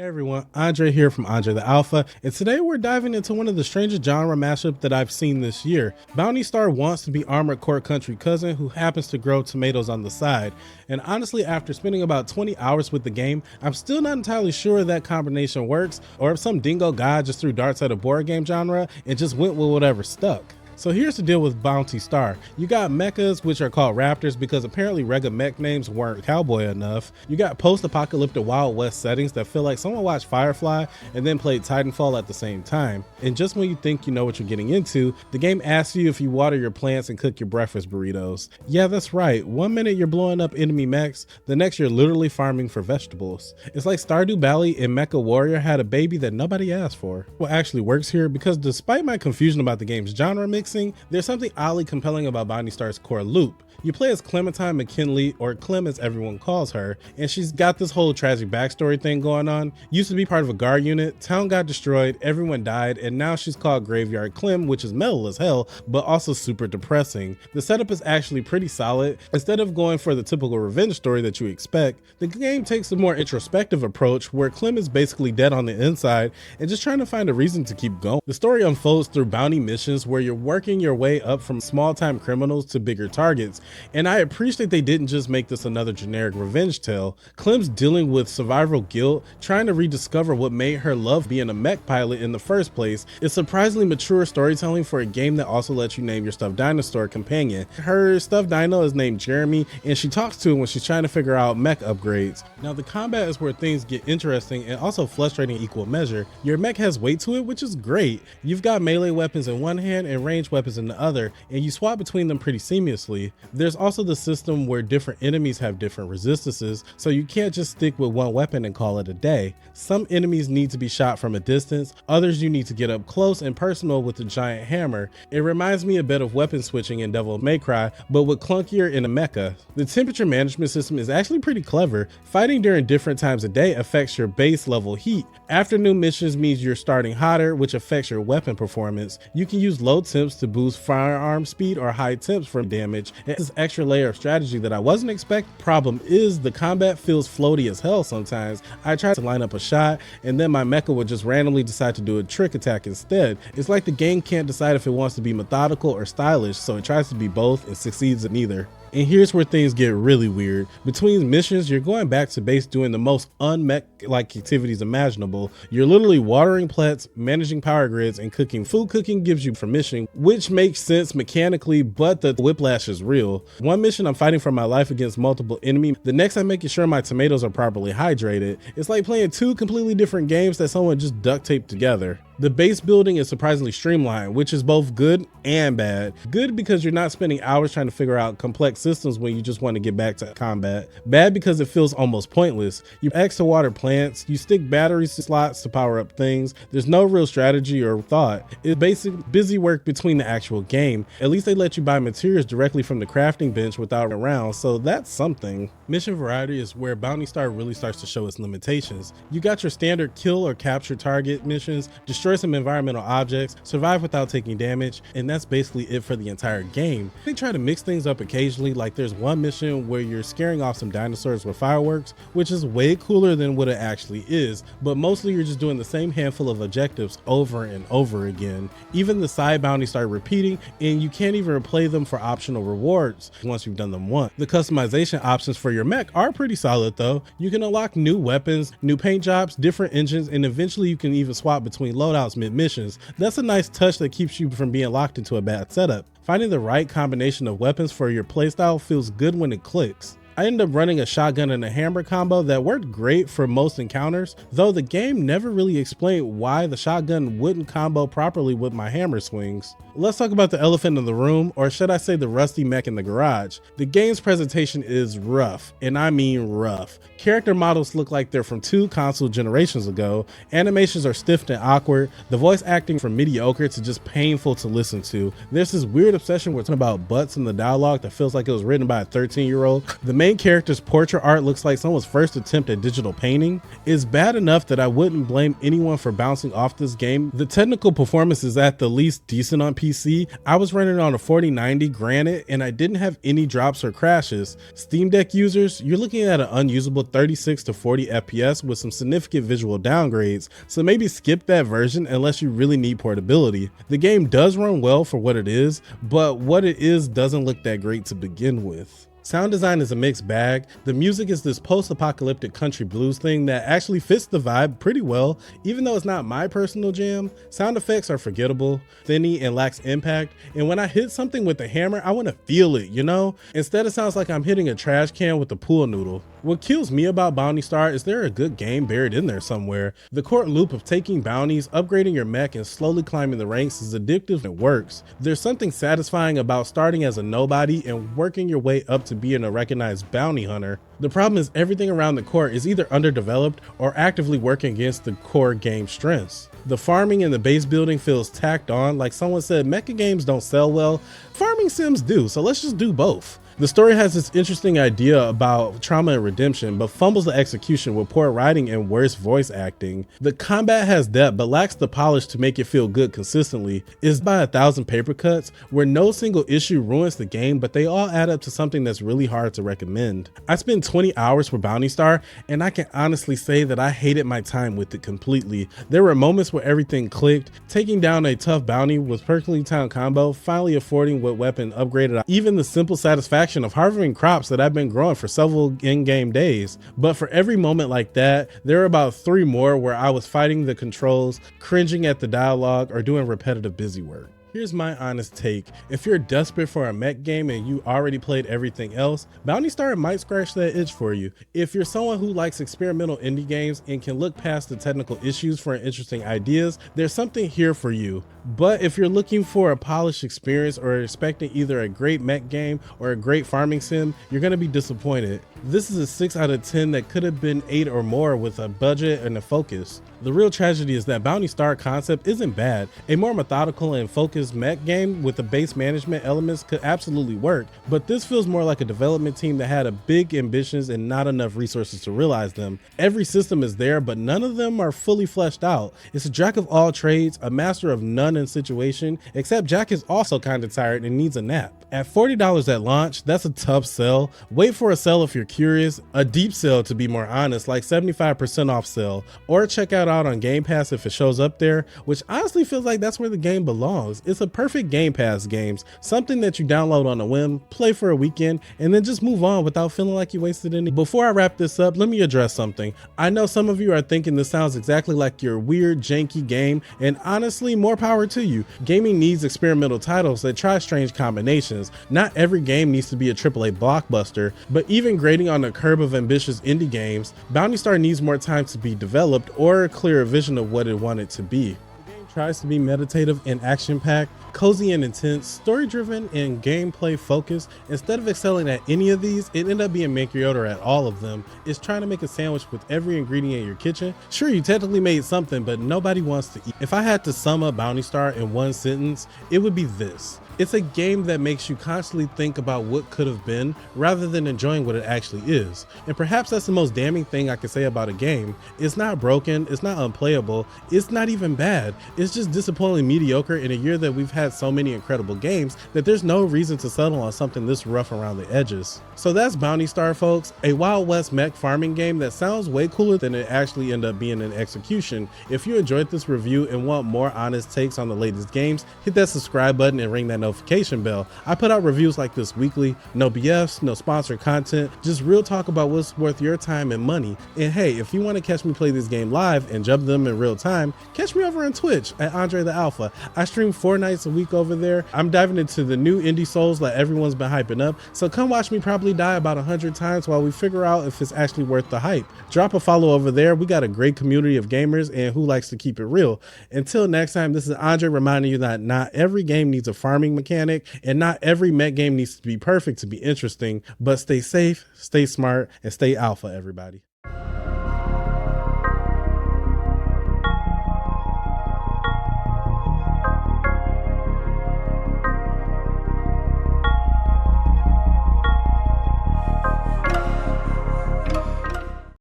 Hey everyone, Andre here from Andre the Alpha, and today we're diving into one of the strangest genre mashup that I've seen this year. Bounty Star wants to be Armored Core Country Cousin who happens to grow tomatoes on the side, and honestly after spending about 20 hours with the game, I'm still not entirely sure that combination works, or if some dingo guy just threw darts at a board game genre and just went with whatever stuck. So here's the deal with Bounty Star. You got mechas, which are called raptors because apparently regular mech names weren't cowboy enough. You got post-apocalyptic Wild West settings that feel like someone watched Firefly and then played Titanfall at the same time. And just when you think you know what you're getting into, the game asks you if you water your plants and cook your breakfast burritos. Yeah, that's right. 1 minute you're blowing up enemy mechs, the next you're literally farming for vegetables. It's like Stardew Valley and Mecha Warrior had a baby that nobody asked for. What actually works here, because despite my confusion about the game's genre mix, there's something oddly compelling about Bounty Star's core loop. You play as Clementine McKinley, or Clem as everyone calls her, and she's got this whole tragic backstory thing going on. Used to be part of a guard unit, town got destroyed, everyone died, and now she's called Graveyard Clem, which is metal as hell, but also super depressing. The setup is actually pretty solid. Instead of going for the typical revenge story that you expect, the game takes a more introspective approach where Clem is basically dead on the inside and just trying to find a reason to keep going. The story unfolds through bounty missions where you're working your way up from small-time criminals to bigger targets. And I appreciate they didn't just make this another generic revenge tale. Clem's dealing with survival guilt, trying to rediscover what made her love being a mech pilot in the first place. It's surprisingly mature storytelling for a game that also lets you name your stuffed dinosaur companion. Her stuffed dino is named Jeremy, and she talks to him when she's trying to figure out mech upgrades. Now the combat is where things get interesting and also frustrating in equal measure. Your mech has weight to it, which is great. You've got melee weapons in one hand and ranged weapons in the other, and you swap between them pretty seamlessly. There's also the system where different enemies have different resistances, so you can't just stick with one weapon and call it a day. Some enemies need to be shot from a distance, others you need to get up close and personal with a giant hammer. It reminds me a bit of weapon switching in Devil May Cry, but with clunkier in a mecha. The temperature management system is actually pretty clever. Fighting during different times of day affects your base level heat. Afternoon missions means you're starting hotter, which affects your weapon performance. You can use low temps to boost firearm speed or high temps for damage. It's this extra layer of strategy that I wasn't expecting. Problem is, the combat feels floaty as hell sometimes. I tried to line up a shot and then my mecha would just randomly decide to do a trick attack instead. It's like the game can't decide if it wants to be methodical or stylish, so it tries to be both and succeeds in either. And here's where things get really weird. Between missions, you're going back to base doing the most unmech-like activities imaginable. You're literally watering plants, managing power grids, and cooking. Food cooking gives you permission, which makes sense mechanically, but the whiplash is real. One mission I'm fighting for my life against multiple enemies. The next I'm making sure my tomatoes are properly hydrated. It's like playing two completely different games that someone just duct taped together. The base building is surprisingly streamlined, which is both good and bad. Good because you're not spending hours trying to figure out complex systems when you just want to get back to combat. Bad because it feels almost pointless. You extra water plants, you stick battery slots to power up things. There's no real strategy or thought. It's basic busy work between the actual game. At least they let you buy materials directly from the crafting bench without around, so that's something. Mission variety is where Bounty Star really starts to show its limitations. You got your standard kill or capture target missions, destroy some environmental objects, survive without taking damage, and that's basically it for the entire game. They try to mix things up occasionally, like there's one mission where you're scaring off some dinosaurs with fireworks, which is way cooler than what it actually is, but mostly you're just doing the same handful of objectives over and over again. Even the side bounties start repeating, and you can't even replay them for optional rewards once you've done them once. The customization options for your mech are pretty solid though. You can unlock new weapons, new paint jobs, different engines, and eventually you can even swap between loadouts mid-missions. That's a nice touch that keeps you from being locked into a bad setup. Finding the right combination of weapons for your playstyle feels good when it clicks. I ended up running a shotgun and a hammer combo that worked great for most encounters, though the game never really explained why the shotgun wouldn't combo properly with my hammer swings. Let's talk about the elephant in the room, or should I say the rusty mech in the garage. The game's presentation is rough, and I mean rough. Character models look like they're from 2 console generations ago, animations are stiff and awkward, the voice acting from mediocre to just painful to listen to. There's this weird obsession with talking about butts in the dialogue that feels like it was written by a 13-year-old. The main character's portrait art looks like someone's first attempt at digital painting. It's bad enough that I wouldn't blame anyone for bouncing off this game. The technical performance is at the least decent on PC. I was running on a 4090 granted, and I didn't have any drops or crashes. Steam Deck users, you're looking at an unusable 36 to 40 FPS with some significant visual downgrades, so maybe skip that version unless you really need portability. The game does run well for what it is, but what it is doesn't look that great to begin with. Sound design is a mixed bag. The music is this post-apocalyptic country blues thing that actually fits the vibe pretty well, even though it's not my personal jam. Sound effects are forgettable, thinny, and lacks impact, and when I hit something with the hammer, I want to feel it, you know? Instead, it sounds like I'm hitting a trash can with a pool noodle. What kills me about Bounty Star is there a good game buried in there somewhere. The core loop of taking bounties, upgrading your mech, and slowly climbing the ranks is addictive and it works. There's something satisfying about starting as a nobody and working your way up to being a recognized bounty hunter. The problem is everything around the core is either underdeveloped or actively working against the core game strengths. The farming and the base building feels tacked on, like someone said mecha games don't sell well, farming sims do, so let's just do both. The story has this interesting idea about trauma and redemption, but fumbles the execution with poor writing and worse voice acting. The combat has depth, but lacks the polish to make it feel good consistently. It's by 1,000 paper cuts, where no single issue ruins the game, but they all add up to something that's really hard to recommend. I spent 20 hours for Bounty Star, and I can honestly say that I hated my time with it completely. There were moments where everything clicked. Taking down a tough bounty with perfectly timed combo, finally affording what weapon upgraded, even the simple satisfaction of harvesting crops that I've been growing for several in-game days. But for every moment like that, there are about 3 more where I was fighting the controls, cringing at the dialogue, or doing repetitive busy work. Here's my honest take. If you're desperate for a mech game and you already played everything else, Bounty Star might scratch that itch for you. If you're someone who likes experimental indie games and can look past the technical issues for interesting ideas, there's something here for you. But if you're looking for a polished experience or expecting either a great mech game or a great farming sim, you're gonna be disappointed. This is a 6 out of 10 that could have been 8 or more with a budget and a focus. The real tragedy is that Bounty Star concept isn't bad. A more methodical and focused mech game with the base management elements could absolutely work, but this feels more like a development team that had a big ambitions and not enough resources to realize them. Every system is there, but none of them are fully fleshed out. It's a jack of all trades, a master of none in situation, except Jack is also kinda tired and needs a nap. At $40 at launch, that's a tough sell. Wait for a sale if you're curious, a deep sale to be more honest, like 75% off sale, or check out on Game Pass if it shows up there, which honestly feels like that's where the game belongs. It's a perfect Game Pass games, something that you download on a whim, play for a weekend, and then just move on without feeling like you wasted any. Before I wrap this up, let me address something. I know some of you are thinking this sounds exactly like your weird, janky game, and honestly, more power to you. Gaming needs experimental titles that try strange combinations. Not every game needs to be a AAA blockbuster, but even grading on the curb of ambitious indie games, Bounty Star needs more time to be developed or a clearer vision of what it wanted to be. The game tries to be meditative and action-packed, cozy and intense, story-driven and gameplay focused. Instead of excelling at any of these, it ended up being mediocre at all of them. It's trying to make a sandwich with every ingredient in your kitchen. Sure, you technically made something, but nobody wants to eat. If I had to sum up Bounty Star in one sentence, it would be this. It's a game that makes you constantly think about what could have been rather than enjoying what it actually is. And perhaps that's the most damning thing I can say about a game. It's not broken, it's not unplayable, it's not even bad. It's just disappointingly mediocre in a year that we've had so many incredible games that there's no reason to settle on something this rough around the edges. So that's Bounty Star, folks, a Wild West mech farming game that sounds way cooler than it actually ended up being in execution. If you enjoyed this review and want more honest takes on the latest games, hit that subscribe button and ring that notification bell. I put out reviews like this weekly, no BS, no sponsored content, just real talk about what's worth your time and money. And hey, if you want to catch me play this game live and jump them in real time, catch me over on Twitch at Andre the Alpha. I stream 4 nights a week over there. I'm diving into the new indie souls that everyone's been hyping up, so come watch me probably die about 100 times while we figure out if it's actually worth the hype. Drop a follow over there. We got a great community of gamers and who likes to keep it real. Until next time, this is Andre reminding you that not every game needs a farming mechanic and not every mech game needs to be perfect to be interesting, but stay safe, stay smart, and stay alpha, everybody.